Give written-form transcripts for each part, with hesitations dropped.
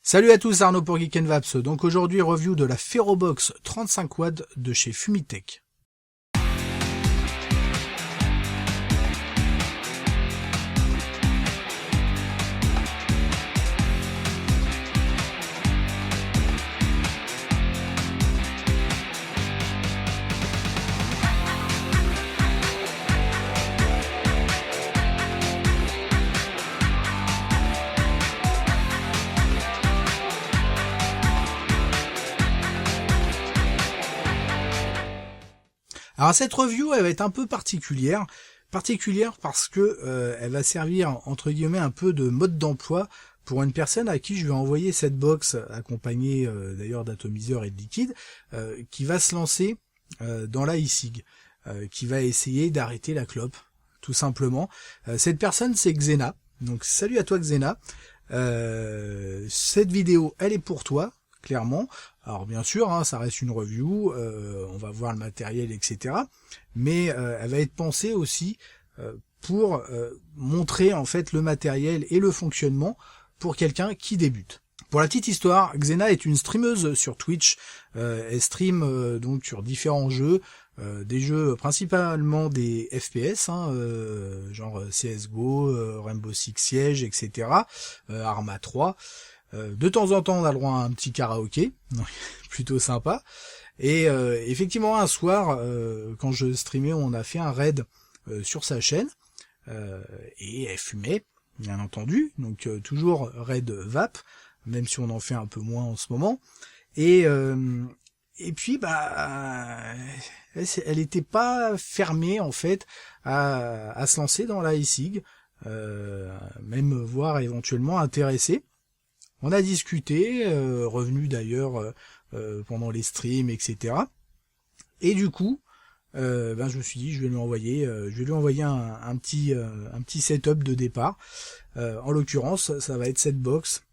Salut à tous, Arnaud pour Geek & Vaps. Donc aujourd'hui, review de la Ferrobox 35 watts de chez Fumitech. Alors cette review, elle va être un peu particulière parce que elle va servir entre guillemets un peu de mode d'emploi pour une personne à qui je vais envoyer cette box accompagnée d'ailleurs d'atomiseur et de liquide qui va se lancer dans la e-cig, qui va essayer d'arrêter la clope tout simplement. Cette personne c'est Xena. Donc salut à toi Xena. Cette vidéo elle est pour toi. Clairement. Alors bien sûr, hein, ça reste une review, on va voir le matériel, etc. Mais elle va être pensée aussi pour montrer en fait le matériel et le fonctionnement pour quelqu'un qui débute. Pour la petite histoire, Xena est une streameuse sur Twitch. Elle stream donc sur différents jeux, des jeux principalement des FPS, hein, genre CSGO, Rainbow Six Siege, etc. Arma 3. De temps en temps, on a le droit à un petit karaoké, plutôt sympa. Et effectivement, un soir, quand je streamais, on a fait un raid sur sa chaîne, et elle fumait, bien entendu. Donc toujours raid vape, même si on en fait un peu moins en ce moment. Et puis, elle était pas fermée en fait à se lancer dans la e-cig, même voire éventuellement intéressée. On a discuté, revenu d'ailleurs pendant les streams, etc. Et du coup, je me suis dit, je vais lui envoyer un petit setup de départ. En l'occurrence, ça va être cette box,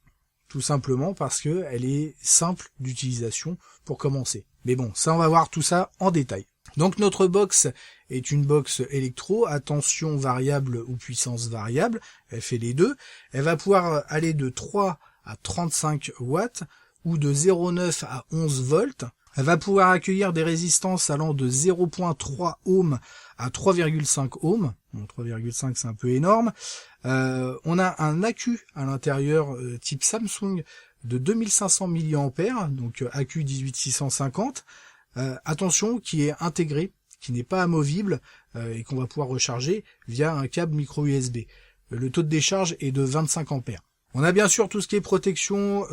tout simplement parce que elle est simple d'utilisation pour commencer. Mais bon, ça on va voir tout ça en détail. Donc notre box est une box électro à tension variable ou puissance variable. Elle fait les deux. Elle va pouvoir aller de 3 à 35 watts ou de 0,9 à 11 volts. Elle va pouvoir accueillir des résistances allant de 0,3 ohms à 3,5 ohms. Bon, 3,5 c'est un peu énorme. On a un accu à l'intérieur type Samsung de 2500 mAh, donc accu 18650. Attention, qui est intégré, qui n'est pas amovible et qu'on va pouvoir recharger via un câble micro USB. Le taux de décharge est de 25 ampères. On a bien sûr tout ce qui est protection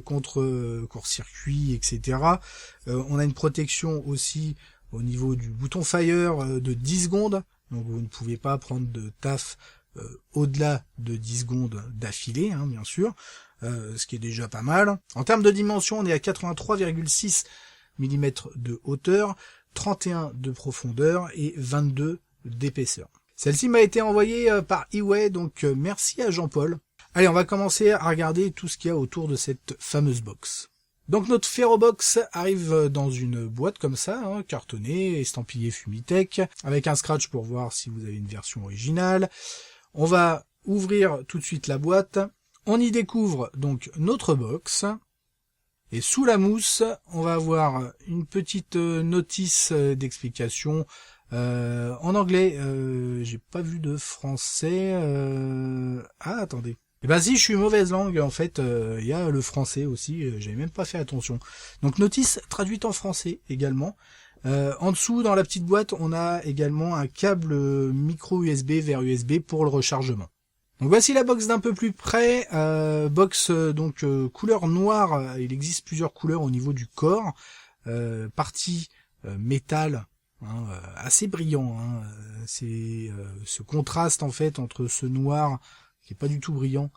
contre court-circuit, etc. On a une protection aussi au niveau du bouton Fire de 10 secondes. Donc vous ne pouvez pas prendre de taf au-delà de 10 secondes d'affilée, hein, bien sûr. Ce qui est déjà pas mal. En termes de dimension, on est à 83,6 mm de hauteur, 31 de profondeur et 22 d'épaisseur. Celle-ci m'a été envoyée par eWay, donc merci à Jean-Paul. Allez, on va commencer à regarder tout ce qu'il y a autour de cette fameuse box. Donc notre Ferrobox arrive dans une boîte comme ça, hein, cartonnée, estampillée Fumitech, avec un scratch pour voir si vous avez une version originale. On va ouvrir tout de suite la boîte. On y découvre donc notre box. Et sous la mousse, on va avoir une petite notice d'explication en anglais. J'ai pas vu de français. Ah, attendez. Eh ben si, je suis mauvaise langue, en fait, il y a le français aussi, j'avais même pas fait attention. Donc notice traduite en français également. En dessous, dans la petite boîte, on a également un câble micro USB vers USB pour le rechargement. Donc voici la box d'un peu plus près, box donc couleur noire, il existe plusieurs couleurs au niveau du corps, partie métal, hein, assez brillant, hein, c'est ce contraste en fait entre ce noir qui est pas du tout brillant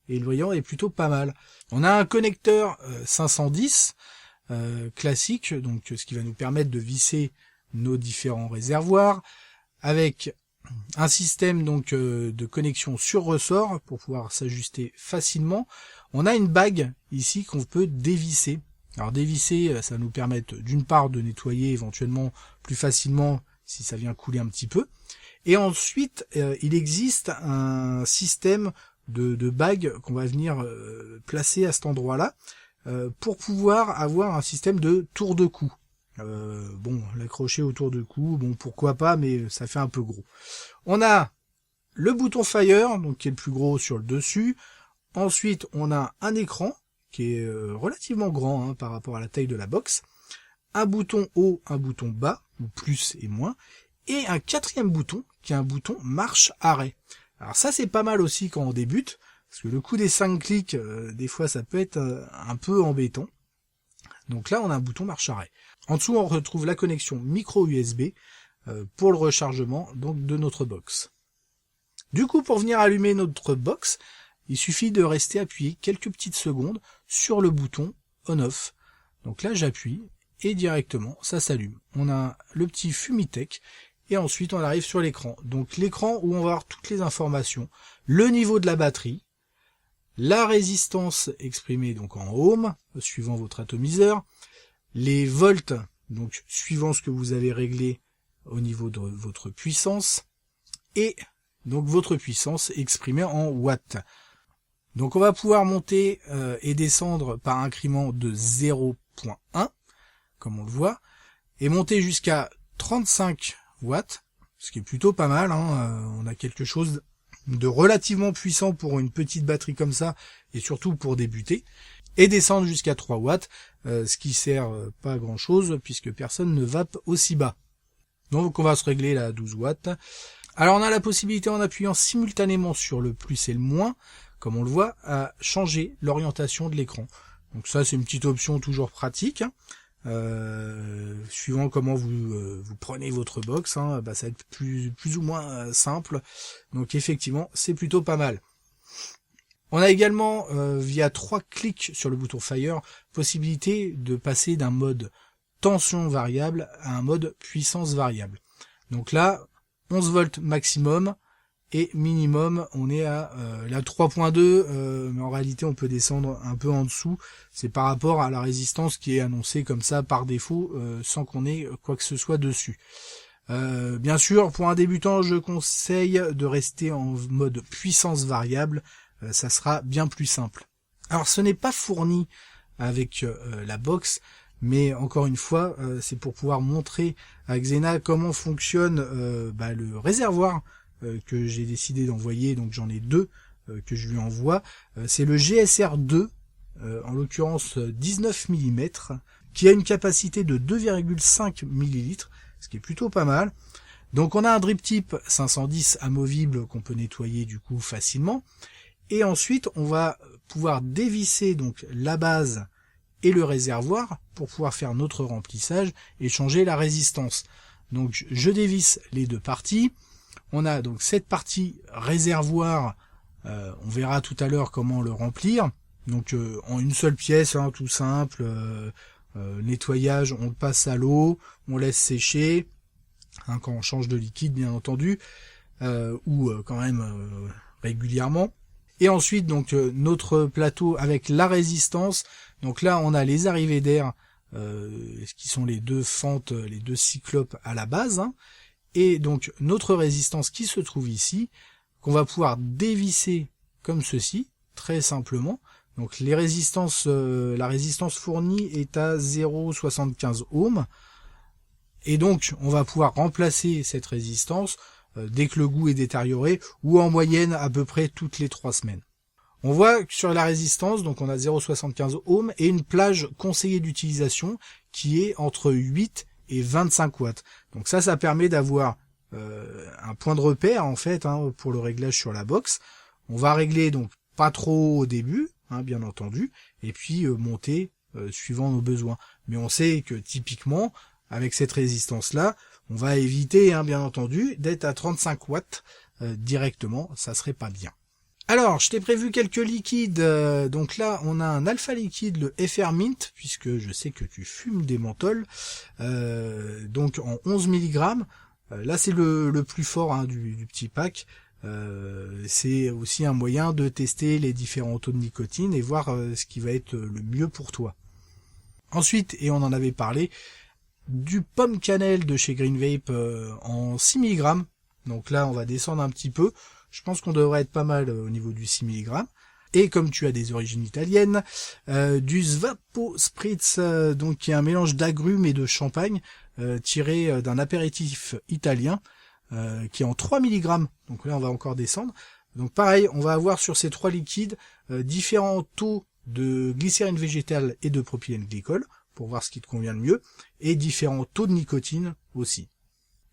et le brillant est plutôt pas mal. On a un connecteur 510 classique, donc ce qui va nous permettre de visser nos différents réservoirs, avec un système donc de connexion sur ressort pour pouvoir s'ajuster facilement. On a une bague ici qu'on peut dévisser. Alors dévisser, ça va nous permettre d'une part de nettoyer éventuellement plus facilement si ça vient couler un petit peu. Et ensuite, il existe un système de bagues qu'on va venir placer à cet endroit-là pour pouvoir avoir un système de tour de cou. Bon, l'accrocher autour de cou, bon pourquoi pas, mais ça fait un peu gros. On a le bouton Fire, donc qui est le plus gros sur le dessus. Ensuite, on a un écran qui est relativement grand par rapport à la taille de la box. Un bouton haut, un bouton bas, ou plus et moins. Et un quatrième bouton, qui est un bouton marche-arrêt. Alors ça, c'est pas mal aussi quand on débute, parce que le coup des 5 clics, des fois, ça peut être un peu embêtant. Donc là, on a un bouton marche-arrêt. En dessous, on retrouve la connexion micro USB pour le rechargement donc de notre box. Du coup, pour venir allumer notre box, il suffit de rester appuyé quelques petites secondes sur le bouton on-off. Donc là, j'appuie et directement, ça s'allume. On a le petit Fumitech et ensuite, on arrive sur l'écran. Donc l'écran où on va avoir toutes les informations, le niveau de la batterie, la résistance exprimée donc en ohm, suivant votre atomiseur, les volts, donc suivant ce que vous avez réglé au niveau de votre puissance, et donc votre puissance exprimée en watts. Donc on va pouvoir monter et descendre par incrément de 0.1, comme on le voit, et monter jusqu'à 35 watts, ce qui est plutôt pas mal. On a quelque chose de relativement puissant pour une petite batterie comme ça, et surtout pour débuter, et descendre jusqu'à 3 watts, ce qui sert pas à grand chose, puisque personne ne vape aussi bas. Donc on va se régler là à 12 watts. Alors on a la possibilité, en appuyant simultanément sur le plus et le moins, comme on le voit, à changer l'orientation de l'écran. Donc ça, c'est une petite option toujours pratique. Suivant comment vous prenez votre box, ça va être plus ou moins simple. Donc effectivement, c'est plutôt pas mal. On a également, via 3 clics sur le bouton Fire, possibilité de passer d'un mode tension variable à un mode puissance variable. Donc là, 11 volts maximum, et minimum, on est à la 3.2, mais en réalité on peut descendre un peu en dessous. C'est par rapport à la résistance qui est annoncée comme ça par défaut, sans qu'on ait quoi que ce soit dessus. Bien sûr, pour un débutant, je conseille de rester en mode puissance variable, ça sera bien plus simple. Alors ce n'est pas fourni avec la box, mais encore une fois, c'est pour pouvoir montrer à Xena comment fonctionne le réservoir que j'ai décidé d'envoyer. Donc j'en ai 2 que je lui envoie. C'est le GSR2, en l'occurrence 19 mm, qui a une capacité de 2,5 ml, ce qui est plutôt pas mal. Donc on a un drip tip 510 amovible qu'on peut nettoyer du coup facilement. Et ensuite on va pouvoir dévisser donc la base et le réservoir pour pouvoir faire notre remplissage et changer la résistance. Donc je dévisse les 2 parties. On a donc cette partie réservoir, on verra tout à l'heure comment le remplir. Donc en une seule pièce, tout simple, nettoyage, on le passe à l'eau, on laisse sécher, quand on change de liquide bien entendu, ou quand même régulièrement. Et ensuite donc notre plateau avec la résistance. Donc là on a les arrivées d'air, qui sont les 2 fentes, les 2 cyclopes à la base, et donc notre résistance qui se trouve ici, qu'on va pouvoir dévisser comme ceci, très simplement. Donc les résistances, la résistance fournie est à 0,75 ohms, et donc on va pouvoir remplacer cette résistance dès que le goût est détérioré, ou en moyenne à peu près toutes les 3 semaines. On voit que sur la résistance, donc on a 0,75 ohms et une plage conseillée d'utilisation qui est entre 8 et 25 watts. Donc ça permet d'avoir un point de repère en fait pour le réglage sur la box. On va régler donc pas trop au début, bien entendu, et puis monter suivant nos besoins. Mais on sait que typiquement avec cette résistance là, on va éviter bien entendu d'être à 35 watts directement, ça serait pas bien. Alors, je t'ai prévu quelques liquides. Donc là, on a un alpha liquide, le FR Mint, puisque je sais que tu fumes des menthols. Donc en 11 mg. Là, c'est le plus fort du petit pack. C'est aussi un moyen de tester les différents taux de nicotine et voir ce qui va être le mieux pour toi. Ensuite, et on en avait parlé, du pomme cannelle de chez Green Vape en 6 mg. Donc là, on va descendre un petit peu. je pense qu'on devrait être pas mal au niveau du 6 mg. Et comme tu as des origines italiennes, du Svapo Spritz, donc qui est un mélange d'agrumes et de champagne, tiré d'un apéritif italien, qui est en 3 mg. Donc là, on va encore descendre. Donc pareil, on va avoir sur ces 3 liquides différents taux de glycérine végétale et de propylène glycol, pour voir ce qui te convient le mieux, et différents taux de nicotine aussi.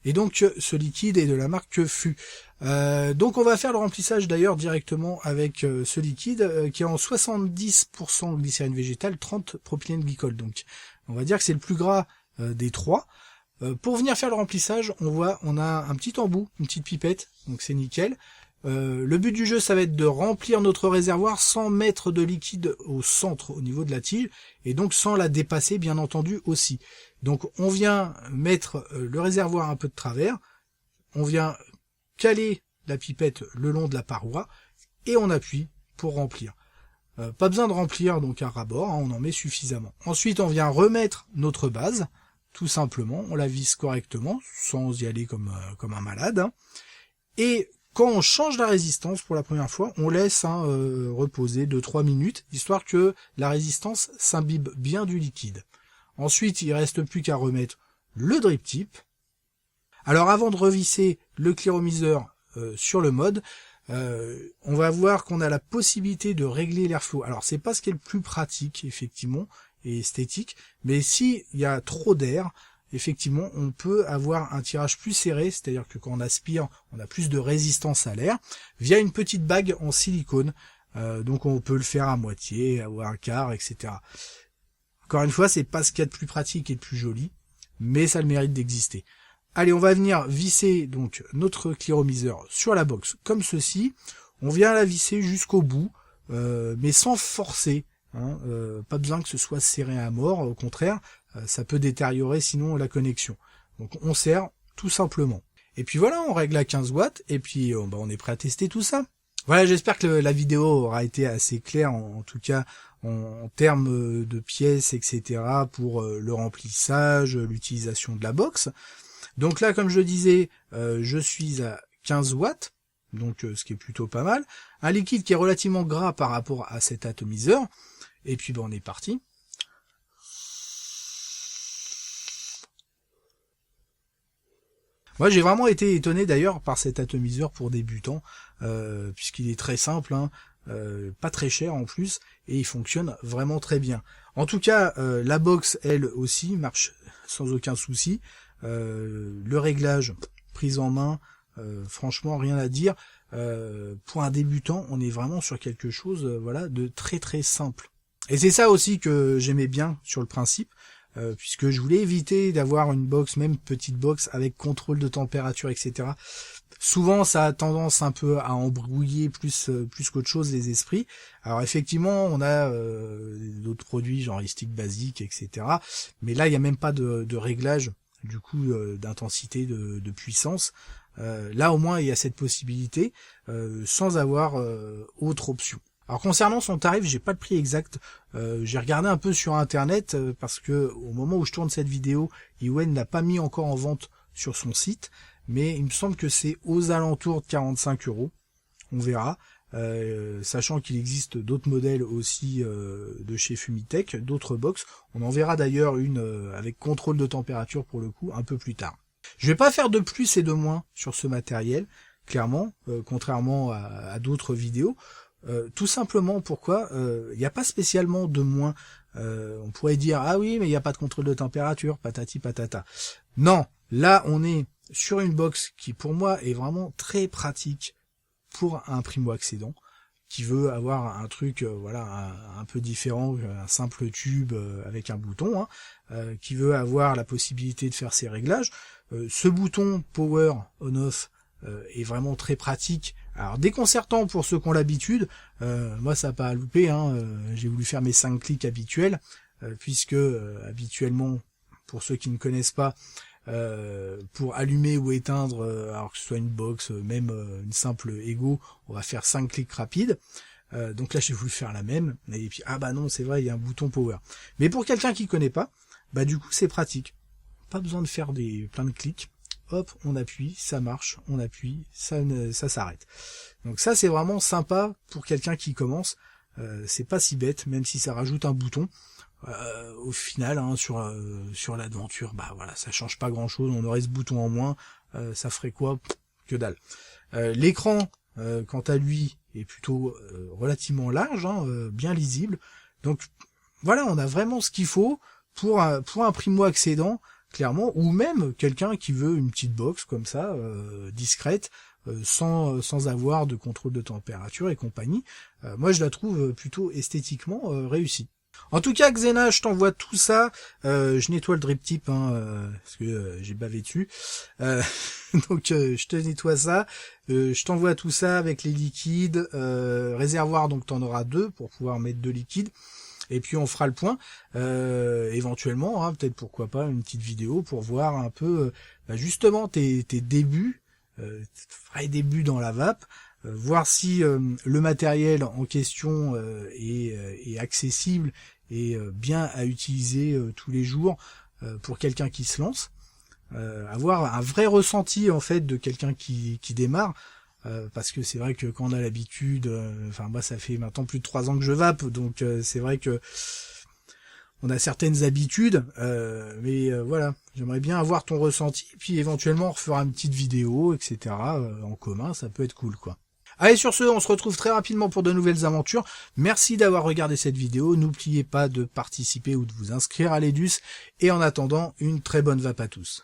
Et donc ce liquide est de la marque FU. Donc on va faire le remplissage d'ailleurs directement avec ce liquide qui est en 70% glycérine végétale, 30 propylène glycol. Donc on va dire que c'est le plus gras des 3. Pour venir faire le remplissage, on a un petit embout, une petite pipette, donc c'est nickel. Le but du jeu, ça va être de remplir notre réservoir sans mettre de liquide au centre, au niveau de la tige, et donc sans la dépasser, bien entendu, aussi. Donc on vient mettre le réservoir un peu de travers, on vient caler la pipette le long de la paroi, et on appuie pour remplir. Pas besoin de remplir donc un ras-bord, on en met suffisamment. Ensuite, on vient remettre notre base, tout simplement, on la visse correctement, sans y aller comme un malade, et quand on change la résistance pour la première fois, on laisse reposer 2-3 minutes, histoire que la résistance s'imbibe bien du liquide. Ensuite, il ne reste plus qu'à remettre le drip tip. Alors avant de revisser le cléromiseur sur le mode, on va voir qu'on a la possibilité de régler l'airflow. Alors c'est pas ce qui est le plus pratique, effectivement, et esthétique, mais s'il y a trop d'air, effectivement, on peut avoir un tirage plus serré, c'est-à-dire que quand on aspire, on a plus de résistance à l'air, via une petite bague en silicone. Donc on peut le faire à moitié, ou à un quart, etc. Encore une fois, c'est pas ce qu'il y a de plus pratique et de plus joli, mais ça a le mérite d'exister. Allez, on va venir visser donc notre cléromiseur sur la box comme ceci. On vient la visser jusqu'au bout, mais sans forcer. Pas besoin que ce soit serré à mort, au contraire, ça peut détériorer sinon la connexion. Donc on serre tout simplement. Et puis voilà, on règle à 15 watts et puis on est prêt à tester tout ça. Voilà, j'espère que la vidéo aura été assez claire, en tout cas en termes de pièces, etc. pour le remplissage, l'utilisation de la box. Donc là, comme je disais, je suis à 15 watts, donc ce qui est plutôt pas mal. Un liquide qui est relativement gras par rapport à cet atomiseur. Et puis on est parti. Moi j'ai vraiment été étonné d'ailleurs par cet atomiseur pour débutants, puisqu'il est très simple, pas très cher en plus, et il fonctionne vraiment très bien. En tout cas, la box elle aussi marche sans aucun souci. Le réglage, prise en main, franchement rien à dire. Pour un débutant, on est vraiment sur quelque chose de très très simple. Et c'est ça aussi que j'aimais bien sur le principe, puisque je voulais éviter d'avoir une box, même petite box, avec contrôle de température, etc. Souvent, ça a tendance un peu à embrouiller plus qu'autre chose les esprits. Alors effectivement, on a d'autres produits, genre les sticks basiques, etc. Mais là, il n'y a même pas de réglage, du coup, d'intensité, de puissance. Là, au moins, il y a cette possibilité, sans avoir autre option. Alors concernant son tarif, j'ai pas le prix exact. J'ai regardé un peu sur internet parce que au moment où je tourne cette vidéo, Ewen n'a pas mis encore en vente sur son site, mais il me semble que c'est aux alentours de 45 €. On verra, sachant qu'il existe d'autres modèles aussi de chez Fumitech, d'autres box. On en verra d'ailleurs une avec contrôle de température pour le coup un peu plus tard. Je vais pas faire de plus et de moins sur ce matériel, clairement, contrairement à d'autres vidéos. Tout simplement pourquoi il n'y a pas spécialement de moins. On pourrait dire ah oui mais il n'y a pas de contrôle de température, patati patata. Non, là on est sur une box qui pour moi est vraiment très pratique pour un primo-accédant qui veut avoir un truc un peu différent, un simple tube avec un bouton, qui veut avoir la possibilité de faire ses réglages. Ce bouton power on-off est vraiment très pratique. Alors déconcertant pour ceux qui ont l'habitude, moi ça n'a pas à louper, j'ai voulu faire mes 5 clics habituels, puisque habituellement, pour ceux qui ne connaissent pas, pour allumer ou éteindre, alors que ce soit une box, même une simple Ego, on va faire 5 clics rapides. Donc là j'ai voulu faire la même, et puis ah bah non c'est vrai il y a un bouton power. Mais pour quelqu'un qui connaît pas, bah du coup c'est pratique. Pas besoin de faire plein de clics. hop, on appuie, ça marche, on appuie, ça s'arrête. Donc ça c'est vraiment sympa pour quelqu'un qui commence. C'est pas si bête, même si ça rajoute un bouton. Au final, hein, sur l'aventure, bah voilà, ça change pas grand chose. On aurait ce bouton en moins, ça ferait quoi? Que dalle. L'écran, quant à lui, est plutôt relativement large, hein, bien lisible. Donc voilà, on a vraiment ce qu'il faut pour un primo-accédant, clairement, ou même quelqu'un qui veut une petite box comme ça, discrète, sans avoir de contrôle de température et compagnie. Moi je la trouve plutôt esthétiquement réussie. En tout cas, Xena, je t'envoie tout ça. Je nettoie le drip tip, hein, parce que j'ai bavé dessus. Donc je te nettoie ça. Je t'envoie tout ça avec les liquides. Réservoir, donc t'en auras 2 pour pouvoir mettre 2 liquides. Et puis on fera le point. Éventuellement, hein, peut-être pourquoi pas une petite vidéo pour voir un peu justement tes débuts, vrais débuts dans la vape. Voir si le matériel en question est accessible et bien à utiliser tous les jours pour quelqu'un qui se lance. Avoir un vrai ressenti en fait de quelqu'un qui démarre, parce que c'est vrai que quand on a l'habitude, enfin moi ça fait maintenant plus de 3 ans que je vape, donc c'est vrai que on a certaines habitudes, mais voilà, j'aimerais bien avoir ton ressenti, puis éventuellement on refera une petite vidéo, etc. En commun, ça peut être cool quoi. Allez, sur ce, on se retrouve très rapidement pour de nouvelles aventures. Merci d'avoir regardé cette vidéo. N'oubliez pas de participer ou de vous inscrire à l'Edus. Et en attendant, une très bonne vape à tous.